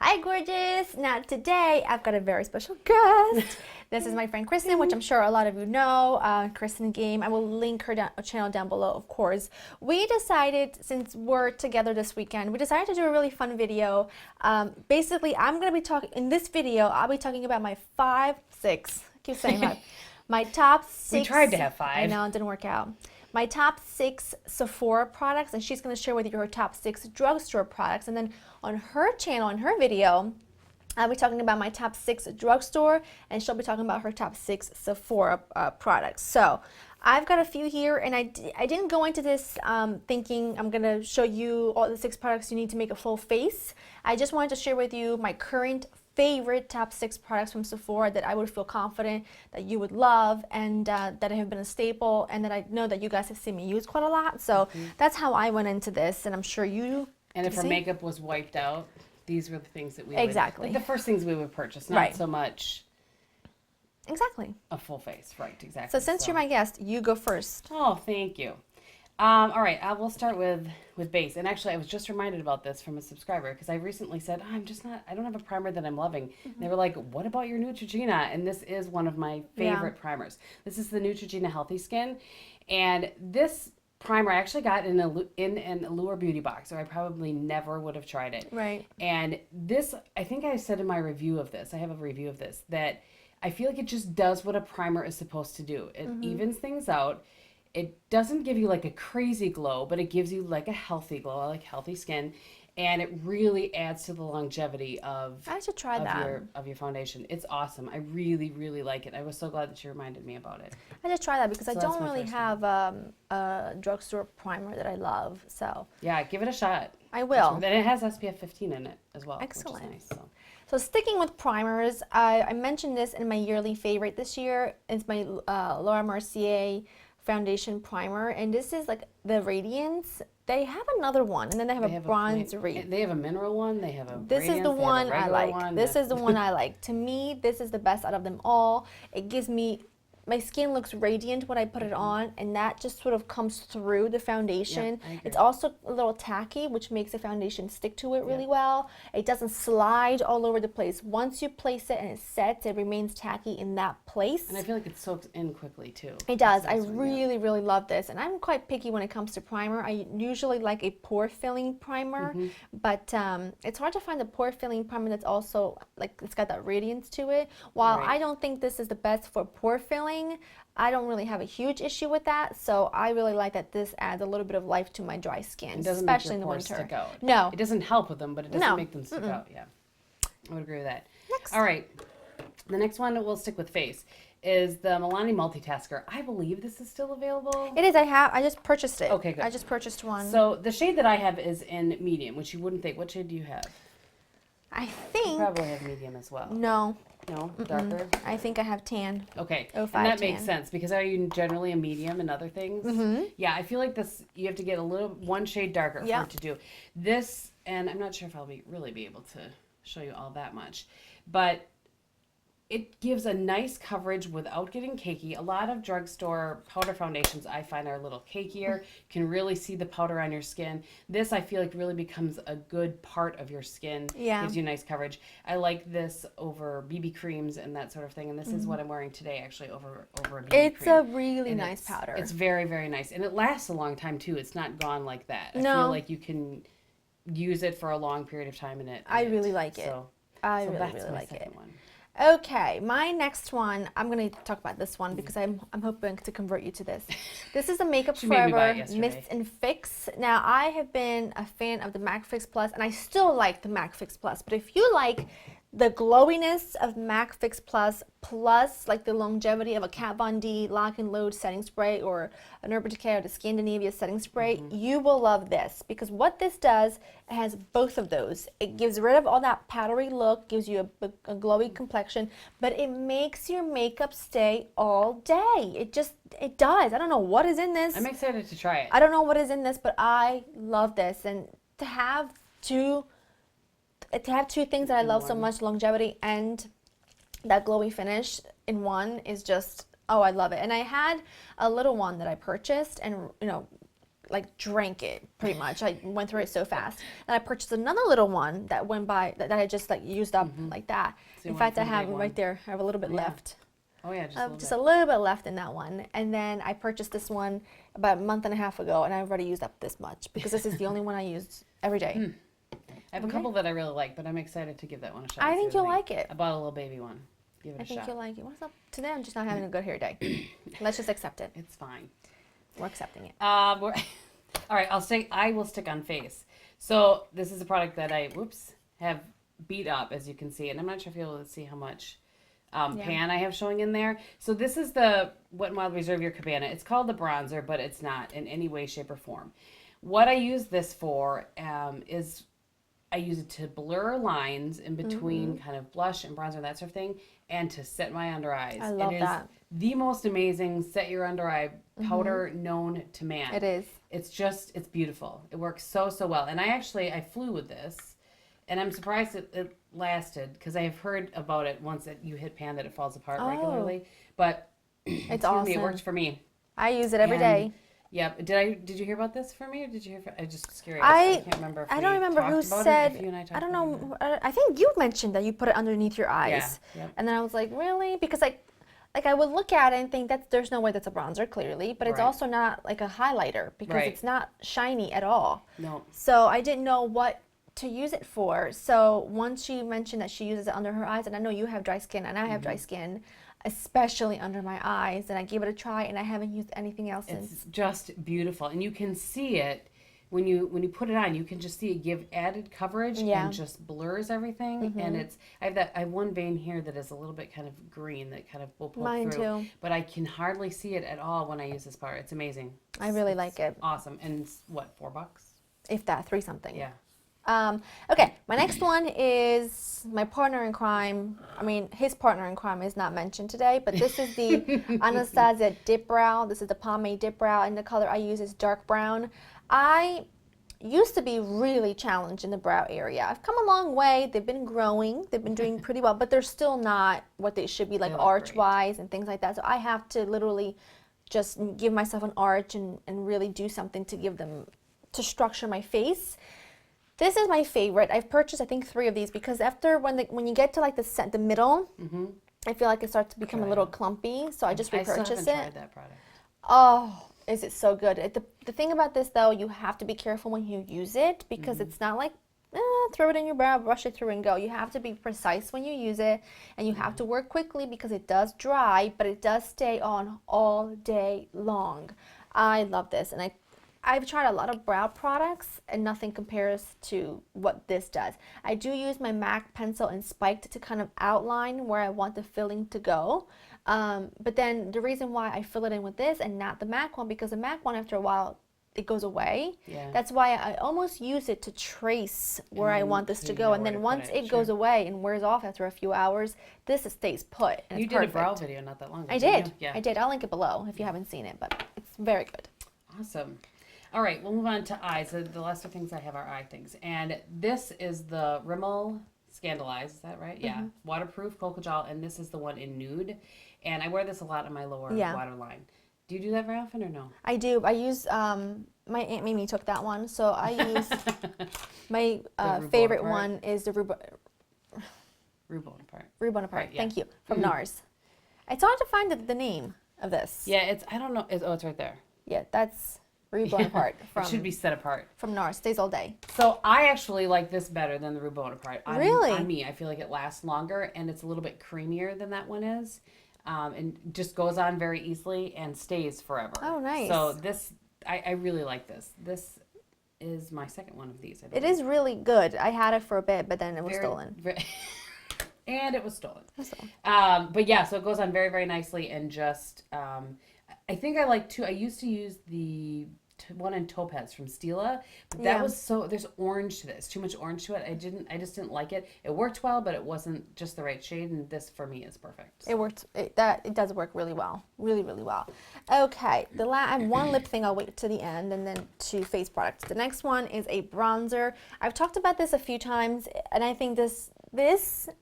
Hi, gorgeous. Now today I've got a very special guest. This is my friend Kristin, which I'm sure a lot of you know. Kristin Game. I will link her channel down below, of course. We decided, since we're together this weekend, we decided to do a really fun video. Basically, I'm going to be talking, in this video, I'll be talking about my I keep saying that. My top 6. We tried to have 5. I know, it didn't work out. My top 6 Sephora products, and she's going to share with you her top 6 drugstore products. And then on her channel, in her video, I'll be talking about my top 6 drugstore, and she'll be talking about her top 6 Sephora products. So I've got a few here, and I didn't go into this thinking I'm going to show you all the 6 products you need to make a full face. I just wanted to share with you my current favorite top 6 products from Sephora that I would feel confident that you would love, and that have been a staple, and that I know that you guys have seen me use quite a lot. So that's how I went into this, and I'm sure you. And if our makeup was wiped out, these were the things that we exactly would, like the first things we would purchase, not so much exactly a full face, right? Exactly. So since you're my guest, you go first. Oh, thank you. All right, I will start with base. And actually, I was just reminded about this from a subscriber, because I recently said, I don't have a primer that I'm loving. And they were like, what about your Neutrogena? And this is one of my favorite primers. This is the Neutrogena Healthy Skin. And this primer I actually got in an Allure beauty box, or I probably never would have tried it. Right. And this, I think I said in my review of this, I have a review of this, that I feel like it just does what a primer is supposed to do. It evens things out. It doesn't give you like a crazy glow, but it gives you like a healthy glow. I like healthy skin. And it really adds to the longevity of, I should try of your foundation. It's awesome. I really, really like it. I was so glad that you reminded me about it. I should try that, because I don't really have a drugstore primer that I love. So yeah, give it a shot. I will. And it has SPF 15 in it as well. Excellent. Which is nice, So sticking with primers, I mentioned this in my yearly favorite this year. It's my Laura Mercier foundation primer, and this is like the Radiance. They have another one, and then they have a bronze Radiance. They have a mineral one. They have a This Radiance, is the one I like. One. This is the one I like. To me, this is the best out of them all. It gives me, my skin looks radiant when I put it on, and that just sort of comes through the foundation. It's also a little tacky, which makes the foundation stick to it really well. It doesn't slide all over the place. Once you place it and it sets, it remains tacky in that place. And I feel like it soaks in quickly too. It does. I really, really love this. And I'm quite picky when it comes to primer. I usually like a pore filling primer, but it's hard to find a pore filling primer that's also like, it's got that radiance to it. While I don't think this is the best for pore filling, I don't really have a huge issue with that, so I really like that this adds a little bit of life to my dry skin, especially in the winter. Stick out. No, it doesn't help with them, but it doesn't make them stick out. Yeah, I would agree with that. Next. All right, the next one we'll stick with face is the Milani Multitasker. I believe this is still available. It is. I just purchased it. Okay, good. I just purchased one. So the shade that I have is in medium, which you wouldn't think. What shade do you have? I think you probably have medium as well. No. No, darker? I think I have tan. Okay, 05 and that tan. makes sense, because are you generally a medium in other things? Yeah, I feel like this, you have to get one shade darker for it to do. This, and I'm not sure if I'll really be able to show you all that much, but it gives a nice coverage without getting cakey. A lot of drugstore powder foundations I find are a little cakier, can really see the powder on your skin. This I feel like really becomes a good part of your skin, gives you nice coverage. I like this over BB creams and that sort of thing, and this is what I'm wearing today actually over a BB cream. It's a really nice powder. It's very, very nice, and it lasts a long time too. It's not gone like that. I feel like you can use it for a long period of time in it. I really like it. I really like it. Okay, my next one, I'm going to talk about this one because I'm hoping to convert you to this. This is the Makeup Forever Mist and Fix. Now, I have been a fan of the MAC Fix Plus, and I still like the MAC Fix Plus, but if you like the glowiness of MAC Fix Plus like the longevity of a Kat Von D Lock and Load setting spray or an Urban Decay or the Scandinavia setting spray, you will love this, because what this does, it has both of those. It gives rid of all that powdery look, gives you a glowy complexion, but it makes your makeup stay all day. It does. I don't know what is in this. I'm excited to try it. I don't know what is in this, but I love this. And to have two things that I love so much, longevity and that glowy finish in one, is just, oh, I love it. And I had a little one that I purchased, and like drank it pretty much. I went through it so fast. And I purchased another little one that went by that I just like used up like that. So in fact, I have right there. I have a little bit left. Oh yeah, just a little bit left in that one. And then I purchased this one about a month and a half ago, and I've already used up this much because this is the only one I use every day. I have a couple that I really like, but I'm excited to give that one a shot. I think you'll like it. I bought a little baby one. Give it a shot. I think you'll like it. What's up? Today I'm just not having a good hair day. Let's just accept it. It's fine. We're accepting it. All right, I will stick on face. So this is a product that I have beat up, as you can see, and I'm not sure if you'll be able to see how much pan I have showing in there. So this is the Wet n Wild Reserve Your Cabana. It's called the bronzer, but it's not in any way, shape, or form. What I use this for is I use it to blur lines in between kind of blush and bronzer and that sort of thing, and to set my under eyes. I love that. The most amazing set your under eye powder known to man. It is. It's beautiful. It works so well. And I flew with this, and I'm surprised it lasted, because I have heard about it once that you hit pan that it falls apart regularly. But it's awesome. It worked for me. I use it every day. Yep. Did you hear about this from me, or did you hear? I just curious. I can't remember. I don't remember who said. I don't know. I think you mentioned that you put it underneath your eyes. Yeah. Yep. And then I was like, really? Because like I would look at it and think that there's no way that's a bronzer, clearly, but it's also not like a highlighter because it's not shiny at all. No. So I didn't know what to use it for. So once she mentioned that she uses it under her eyes, and I know you have dry skin and I have dry skin, especially under my eyes, and I gave it a try, and I haven't used anything else since. It's just beautiful, and you can see it when you put it on. You can just see it give added coverage and just blurs everything. And I have one vein here that is a little bit kind of green that kind of will pull Mine through. too. But I can hardly see it at all when I use this powder. It's amazing. I really like it. Awesome. And it's, what, $4? If that, 3 something. Yeah. Okay, my next one is my partner in crime. I mean, his partner in crime is not mentioned today, but this is the Anastasia Dip Brow. This is the Pomade Dip Brow, and the color I use is dark brown. I used to be really challenged in the brow area. I've come a long way. They've been growing. They've been doing pretty well, but they're still not what they should be, like arch-wise and things like that. So I have to literally just give myself an arch and really do something to give them, to structure my face. This is my favorite. I've purchased, I think, 3 of these because after when you get to like the middle, I feel like it starts to become a little clumpy. So I just repurchase it. I still haven't tried that product. Oh, is it so good? The thing about this though, you have to be careful when you use it because it's not like throw it in your brow, brush it through and go. You have to be precise when you use it, and you have to work quickly because it does dry, but it does stay on all day long. I love this, and I've tried a lot of brow products and nothing compares to what this does. I do use my MAC pencil and spiked to kind of outline where I want the filling to go. But then the reason why I fill it in with this and not the MAC one, because the MAC one after a while, it goes away. Yeah. That's why I almost use it to trace where I want this to go. And then once it goes away and wears off after a few hours, this stays put. And you did a brow video not that long ago. I did. Yeah. I did. I'll link it below if you haven't seen it, but it's very good. Awesome. All right, we'll move on to eyes. So the last 2 things I have are eye things. And this is the Rimmel Scandalize, is that right? Yeah. Waterproof Cocoa Gel, and this is the one in Nude. And I wear this a lot on my lower waterline. Do you do that very often or no? I do. I use, my Aunt Mimi took that one, so I use, my favorite one is the Rue Bonaparte. Rue Bonaparte, thank you, from Nars. It's hard to find the name of this. Yeah, I don't know, it's right there. Yeah, that's Rue Bonaparte. It should be set apart. From Nars, stays all day. So I actually like this better than the Rue Bonaparte. Really? On me, I feel like it lasts longer, and it's a little bit creamier than that one is. And just goes on very easily and stays forever. Oh, nice. So this, I really like this. This is my second one of these. It is really good. I had it for a bit, but then it was stolen. And it was stolen. But yeah, so it goes on very, very nicely, and just, I think I like I used to use the one in Topaz from Stila, but that was there's orange to this, too much orange to it. I just didn't like it. It worked well, but it wasn't just the right shade, and this for me is perfect. So. It worked. It does work really well, really, really well. Okay, I have one lip thing. I'll wait to the end, and then 2 face products. The next one is a bronzer. I've talked about this a few times, and I think this,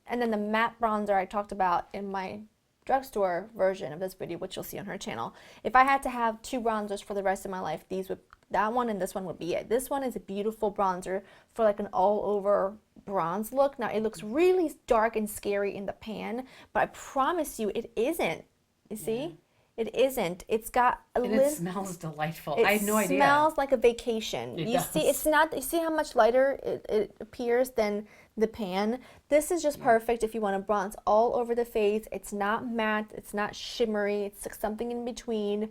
and then the matte bronzer I talked about in my Drugstore version of this video, which you'll see on her channel. If I had to have 2 bronzers for the rest of my life, these That one and this one would be it. This one is a beautiful bronzer for like an all-over bronze look. Now, it looks really dark and scary in the pan, but I promise you it isn't. You see? It isn't. It's got a and it smells delightful. I had no idea. It smells like a vacation. It you does. see, it's not. You see how much lighter it appears than the pan. This is just perfect if you want to bronze all over the face. It's not matte. It's not shimmery. It's like something in between.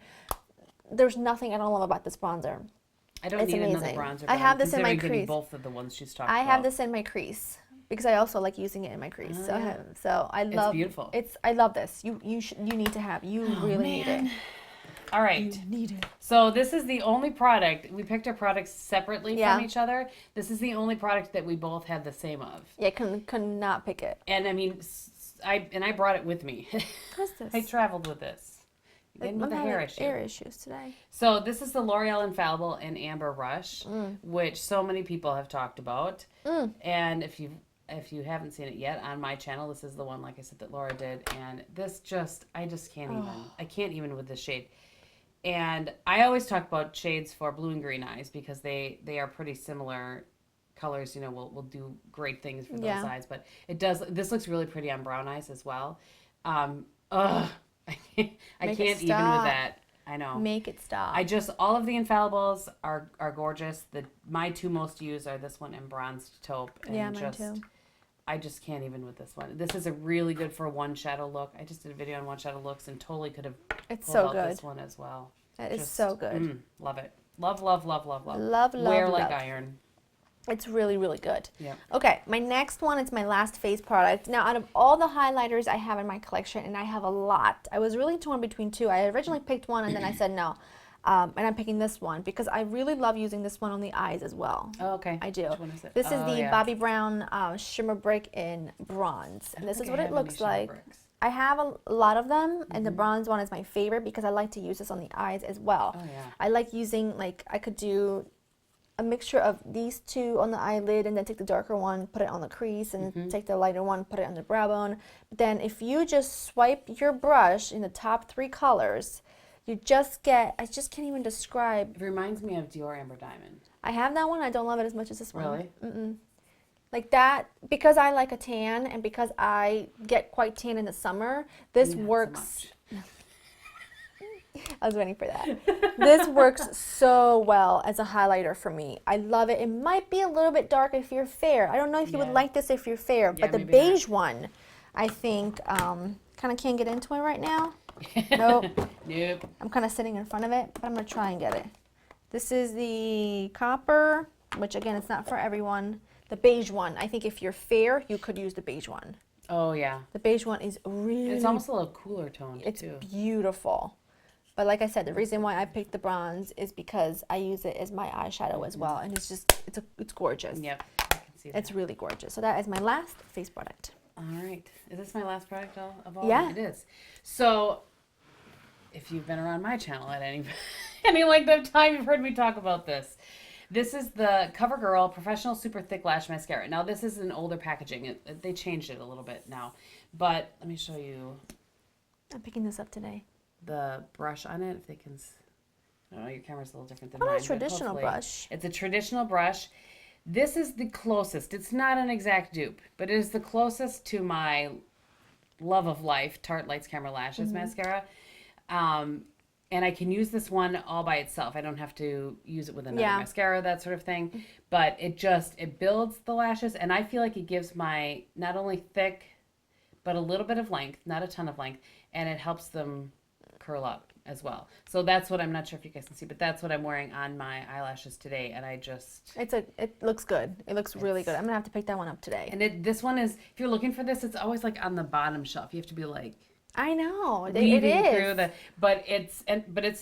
There's nothing I don't love about this bronzer. I don't need another bronzer. I have this in my crease. Both of the ones she's talking about. I have this in my crease because I also like using it in my crease. So I love. It's beautiful. I love this. You need to have. You really need it. All right. You need it. So this is the only product. We picked our products separately from each other. This is the only product that we both had the same of. Yeah, could not pick it. And I mean, I brought it with me. What's this? I traveled with this. I'm with the hair issues today. So this is the L'Oreal Infallible in Amber Rush, which so many people have talked about. And if you haven't seen it yet on my channel, this is the one, like I said, that Laura did. And this I just can't even. I can't even with this shade. And I always talk about shades for blue and green eyes because they are pretty similar colors. You know, will do great things for those eyes. But it does. This looks really pretty on brown eyes as well. I can't even with that. I know. Make it stop. All of the Infallibles are gorgeous. My two most used are this one and Bronzed Taupe. And mine too. I just can't even with this one. This is a really good for one shadow look. I just did a video on one shadow looks and totally could have pulled out this one as well. It is so good. Love it. Love, love, love, love, love. Love, love, Wear love. like iron. It's really, really good. Yeah. Okay, my next one is my last face product. Now, out of all the highlighters I have in my collection, and I have a lot, I was really torn between two. I originally picked one, and then I said no. And I'm picking this one because I really love using this one on the eyes as well. Oh, okay. I do. Which one is it? This is the Bobbi Brown Shimmer Brick in bronze. And this is what it looks like. I have a lot of them, and the bronze one is my favorite because I like to use this on the eyes as well. Oh, yeah. I like using, like, I could do a mixture of these two on the eyelid and then take the darker one, put it on the crease, and take the lighter one, put it on the brow bone. But then if you just swipe your brush in the top three colors, you just get, I just can't even describe. It reminds me of Dior Amber Diamond. I have that one. I don't love it as much as this one. Really? Mm-mm. Like that, because I like a tan and because I get quite tan in the summer, this works. I was waiting for that. This works so well as a highlighter for me. I love it. It might be a little bit dark if you're fair. I don't know if you would like this if you're fair, but the beige one, I think, kind of can't get into it right now. Nope. Nope. I'm kind of sitting in front of it, but I'm going to try and get it. This is the copper, which again, it's not for everyone. The beige one, I think if you're fair, you could use the beige one. Oh, yeah. The beige one is really... It's almost a little cooler toned, it's too. It's beautiful. But like I said, the reason why I picked the bronze is because I use it as my eyeshadow as well. And it's just, it's gorgeous. Yep, I can see that. It's really gorgeous. So that is my last face product. All right. Is this my last product of all? Yeah. It is. So, if you've been around my channel at any length of time, you've heard me talk about this. This is the CoverGirl Professional Super Thick Lash Mascara. Now, this is an older packaging. They changed it a little bit now. But let me show you. I'm picking this up today. The brush on it, if they can, I don't know, your camera's a little different than mine. Not a traditional brush. It's a traditional brush. This is the closest. It's not an exact dupe, but it is the closest to my love of life, Tarte Lights Camera Lashes mascara. And I can use this one all by itself. I don't have to use it with another mascara, that sort of thing. But it builds the lashes, and I feel like it gives my, not only thick, but a little bit of length, not a ton of length, and it helps them curl up as well. So that's what, I'm not sure if you guys can see, but that's what I'm wearing on my eyelashes today, and I just... It looks good. It looks really good. I'm gonna have to pick that one up today. And this one is, if you're looking for this, it's always like on the bottom shelf. You have to be like... I know. It through is. But it's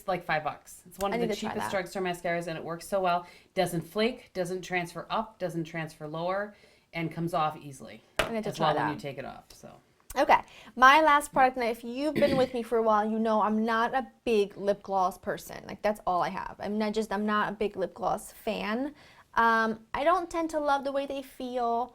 like $5. It's one of the cheapest drugstore mascaras, and it works so well. Doesn't flake, doesn't transfer up, doesn't transfer lower, and comes off easily. I need to as try well that. when you take it off. So. Okay, my last product, now if you've been with me for a while, you know I'm not a big lip gloss person. Like, that's all I have. I'm not a big lip gloss fan. I don't tend to love the way they feel.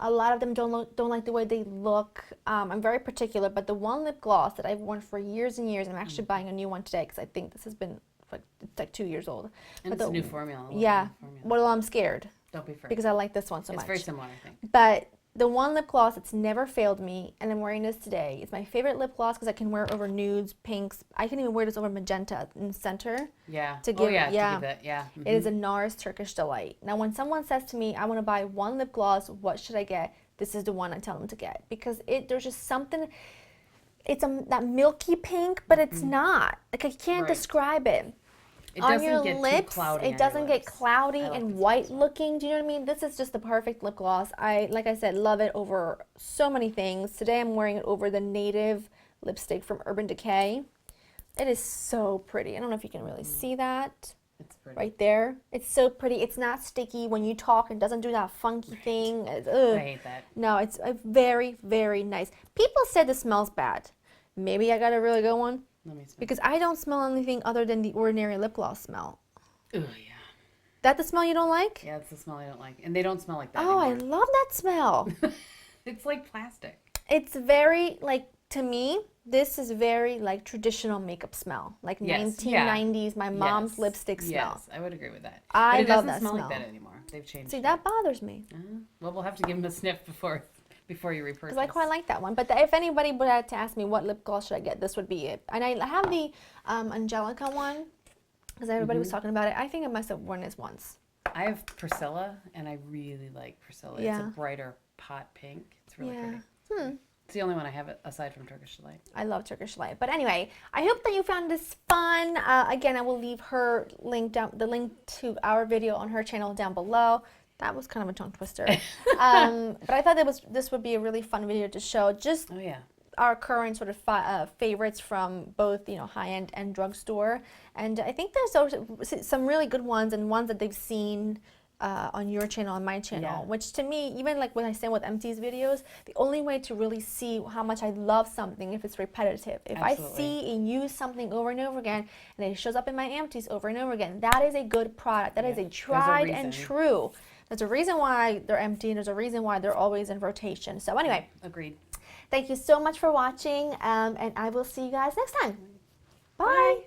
A lot of them don't like the way they look. I'm very particular, but the one lip gloss that I've worn for years and years, I'm actually buying a new one today because I think this has been it's like 2 years old. And it's a new formula. Yeah. Well, I'm scared. Don't be afraid. Because I like this one so much. It's very similar, I think. But the one lip gloss that's never failed me, and I'm wearing this today, it's my favorite lip gloss because I can wear it over nudes, pinks. I can even wear this over magenta in the center. Yeah. To give, to give it, yeah. Mm-hmm. It is a Nars Turkish Delight. Now, when someone says to me, I want to buy one lip gloss, what should I get? This is the one I tell them to get. Because there's just something, it's that milky pink, but it's not. Like, I can't describe it. It on your get lips, too cloudy it doesn't get cloudy and white one. looking. Do you know what I mean? This is just the perfect lip gloss. Like I said, love it over so many things. Today I'm wearing it over the Native lipstick from Urban Decay. It is so pretty. I don't know if you can really see that. It's pretty. Right there. It's so pretty. It's not sticky when you talk. It doesn't do that funky thing. I hate that. No, it's very, very nice. People said this smells bad. Maybe I got a really good one. Let me smell. Because I don't smell anything other than the ordinary lip gloss smell. Oh, yeah. That the smell you don't like? Yeah, it's the smell I don't like. And they don't smell like that Oh, anymore. I love that smell. It's like plastic. It's very, like, to me, this is very, like, traditional makeup smell. Like 1990s, my mom's lipstick smell. Yes, I would agree with that. I but it love doesn't that smell smell. like that anymore. They've changed See, it. that bothers me. Well, we'll have to give them a sniff before you repurchase. Because I quite like that one. But if anybody would have to ask me what lip gloss should I get, this would be it. And I have the Angelica one, because everybody was talking about it. I think I must have worn this once. I have Priscilla, and I really like Priscilla. Yeah. It's a brighter pot pink. It's really pretty. Hmm. It's the only one I have aside from Turkish Delight. I love Turkish Delight. But anyway, I hope that you found this fun. Again, I will leave her link down, the link to our video on her channel down below. That was kind of a tongue twister. But I thought this would be a really fun video to show just our current sort of favorites from both, you know, high-end and drugstore. And I think there's also some really good ones and ones that they've seen on your channel and my channel, which to me, even like when I say with MT's videos, the only way to really see how much I love something if it's repetitive. If I see and use something over and over again and it shows up in my empties over and over again, that is a good product. That is a tried and true. There's a reason why they're empty and there's a reason why they're always in rotation. So anyway. Agreed. Thank you so much for watching and I will see you guys next time. Bye.